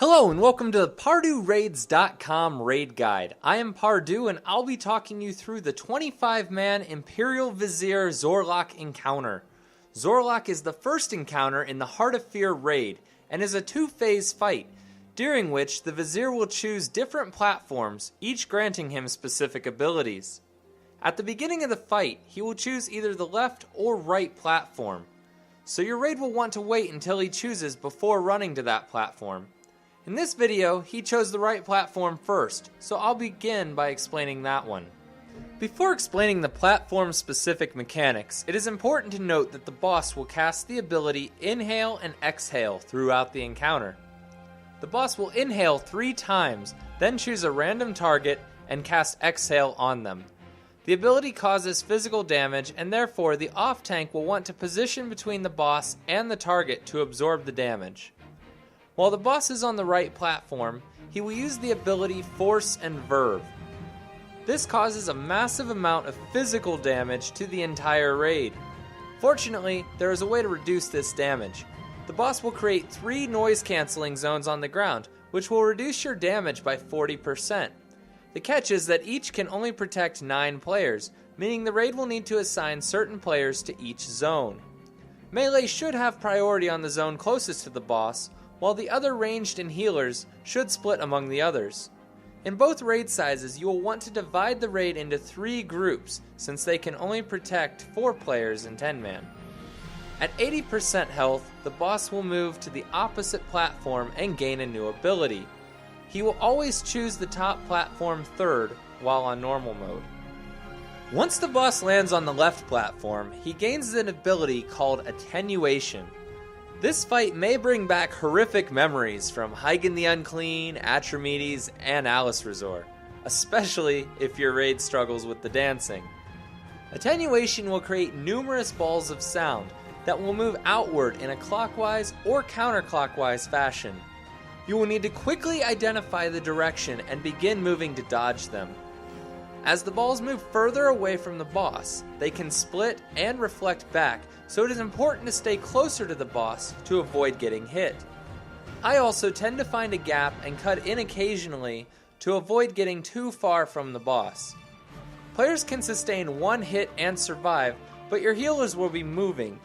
Hello and welcome to the PardeuxRaids.com Raid Guide. I am Pardeux and I'll be talking you through the 25-man Imperial Vizer Zor'lok encounter. Zor'lok is the first encounter in the Heart of Fear raid and is a two-phase fight, during which the Vizier will choose different platforms, each granting him specific abilities. At the beginning of the fight, he will choose either the left or right platform, so your raid will want to wait until he chooses before running to that platform. In this video, he chose the right platform first, so I'll begin by explaining that one. Before explaining the platform-specific mechanics, it is important to note that the boss will cast the ability Inhale and Exhale throughout the encounter. The boss will inhale 3 times, then choose a random target and cast Exhale on them. The ability causes physical damage, and therefore the off-tank will want to position between the boss and the target to absorb the damage. While the boss is on the right platform, he will use the ability Force and Verve. This causes a massive amount of physical damage to the entire raid. Fortunately, there is a way to reduce this damage. The boss will create 3 noise-canceling zones on the ground, which will reduce your damage by 40%. The catch is that each can only protect 9 players, meaning the raid will need to assign certain players to each zone. Melee should have priority on the zone closest to the boss, while the other ranged and healers should split among the others. In both raid sizes, you will want to divide the raid into 3 groups, since they can only protect 4 players in 10-man. At 80% health, the boss will move to the opposite platform and gain a new ability. He will always choose the top platform third while on normal mode. Once the boss lands on the left platform, he gains an ability called Attenuation. This fight may bring back horrific memories from Hygen the Unclean, Atramedes, and Alice Resort, especially if your raid struggles with the dancing. Attenuation will create numerous balls of sound that will move outward in a clockwise or counterclockwise fashion. You will need to quickly identify the direction and begin moving to dodge them. As the balls move further away from the boss, they can split and reflect back, so it is important to stay closer to the boss to avoid getting hit. I also tend to find a gap and cut in occasionally to avoid getting too far from the boss. Players can sustain 1 hit and survive, but your healers will be moving,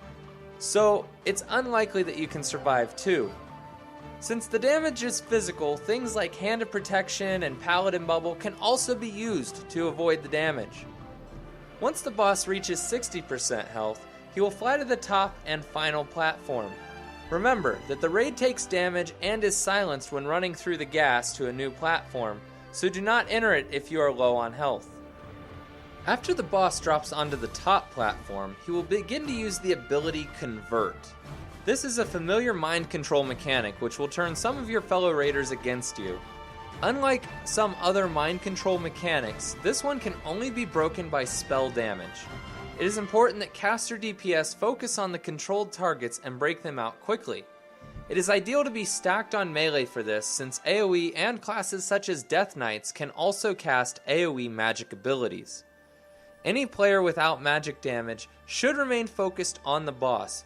so it's unlikely that you can survive too. Since the damage is physical, things like Hand of Protection and Paladin Bubble can also be used to avoid the damage. Once the boss reaches 60% health, he will fly to the top and final platform. Remember that the raid takes damage and is silenced when running through the gas to a new platform, so do not enter it if you are low on health. After the boss drops onto the top platform, he will begin to use the ability Convert. This is a familiar mind control mechanic which will turn some of your fellow raiders against you. Unlike some other mind control mechanics, this one can only be broken by spell damage. It is important that caster DPS focus on the controlled targets and break them out quickly. It is ideal to be stacked on melee for this, since AoE and classes such as Death Knights can also cast AoE magic abilities. Any player without magic damage should remain focused on the boss.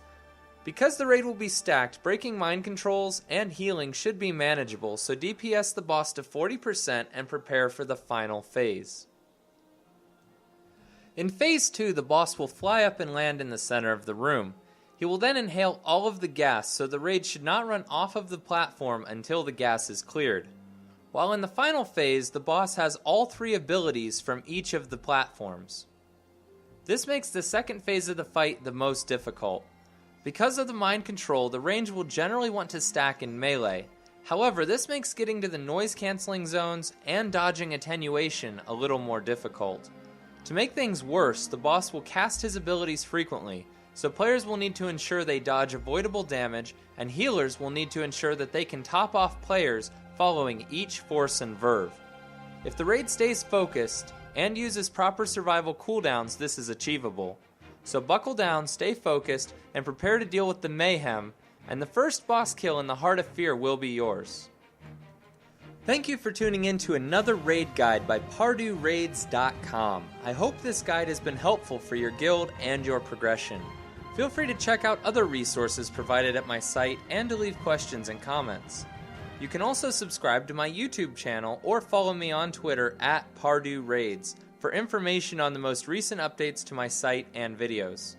Because the raid will be stacked, breaking mind controls and healing should be manageable, so DPS the boss to 40% and prepare for the final phase. In Phase 2, the boss will fly up and land in the center of the room. He will then inhale all of the gas, so the raid should not run off of the platform until the gas is cleared. While in the final phase, the boss has all 3 abilities from each of the platforms. This makes the second phase of the fight the most difficult. Because of the mind control, the range will generally want to stack in melee. However, this makes getting to the noise-canceling zones and dodging attenuation a little more difficult. To make things worse, the boss will cast his abilities frequently, so players will need to ensure they dodge avoidable damage, and healers will need to ensure that they can top off players following each Force and Verve. If the raid stays focused and uses proper survival cooldowns, this is achievable. So buckle down, stay focused, and prepare to deal with the mayhem, and the first boss kill in the Heart of Fear will be yours. Thank you for tuning in to another raid guide by PardeuxRaids.com. I hope this guide has been helpful for your guild and your progression. Feel free to check out other resources provided at my site and to leave questions and comments. You can also subscribe to my YouTube channel or follow me on Twitter at Pardeux Raids for information on the most recent updates to my site and videos.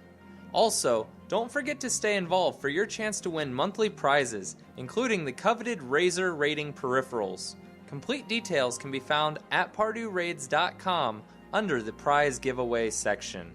Also, don't forget to stay involved for your chance to win monthly prizes, including the coveted Razer rating peripherals. Complete details can be found at PardeuxRaids.com under the prize giveaway section.